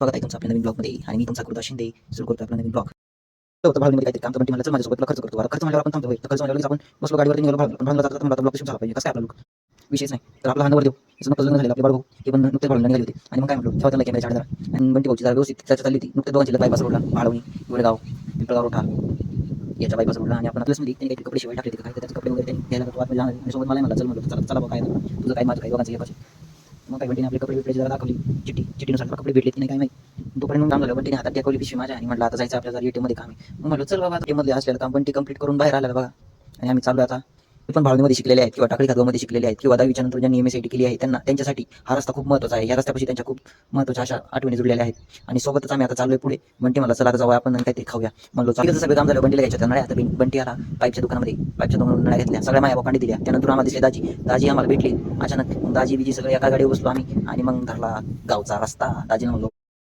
बघा तुमचं आपल्या नवीन ब्लॉगमध्ये आणि मी तुमचा कृता शिंदे सुरू करतो आपला नवीन ब्लॉग. होतं भाडीमध्ये काहीतरी काम बंटी मला चल माझ्यासोबत खर्च करतो. आता खर्च म्हणल्यावर आपण थांबतो. खर्च म्हणल्यावर आपण बसलो गाडीवरती निघालो भाडला जातात मला ब्लॉग झाला पाहिजे कसं काय आपला लोक विशेष नाही तर आपला हानवर देऊ त्याचं नुकतं लग्न झालेलं आपले बाळभाऊ हे पण नुकतेच भाडून निघाले होते आणि मग काय म्हणलो तेव्हा त्यांना कॅमेरा झाडा आणि बंटी भाऊची जरा व्यवस्थित चर्चा चालली होती. नुकते दोघांची बायपास रोडला भाडवणी गुळगाव पिंपळगाव रोठा याच्या बायपास रोडला आणि आपण प्लसमध्ये त्यांनी काही कपडे शिवाय टाकले होते काय त्याचे कपडे वगैरे त्यांनी घ्यायला तो आतमध्ये आणि सोबत मला चल म्हणलं चला चला बघा काय तुझं काय माझं काय दोघांचं एकाच मग काय बंटीने आपले कपडे बिपडे जरा दाखवली चिठ्ठीनुसार कपडे भेटले की नाही काय माहिती तोपर्यंत काम झालं बंटीने हातात दाखवली पिशवी माझ्या आणि म्हटलं आता जायचं आपल्या एटीएममध्ये काम आहे. मग म्हटलं चल बाबा एटीएममध्ये असलेलं काम बंटी कंप्लीट करून बाहेर आलेलं बघा आणि आम्ही चाललो आता पण भावनेमध्ये शिकलेले आहेत किंवा टाकळी खाजगावमध्ये शिकलेले आहेत किंवा 10वीच्या नंतर ज्यांनी MSIT केली आहे त्यांच्यासाठी हा रस्ता खूप महत्त्वाचा आहे. या रस्त्यापाशी त्यांच्या खूप महत्त्वाच्या अशा आठवणी जुळलेल्या आहेत आणि सोबतच आम्ही आता चाललोय पुढे. बंटी मला चला जाऊ आपण काहीतरी खाऊया म्हणलो चालू सगळं काम झालं बंटीला घ्यायचं नळ्या आता बंटी आला पाईपच्या दुकानामध्ये पाईपच्या दोन नळ्या घेतल्या सगळ्या माया बापांनी दिल्या त्यानंतर आम्हाला दिसले दाजी आम्हाला भेटली अचानक दाजी बिजी सगळे एका गाडीवर बसलो आम्ही आणि मग धरला गावचा रस्ता दाजीनं म्हणलो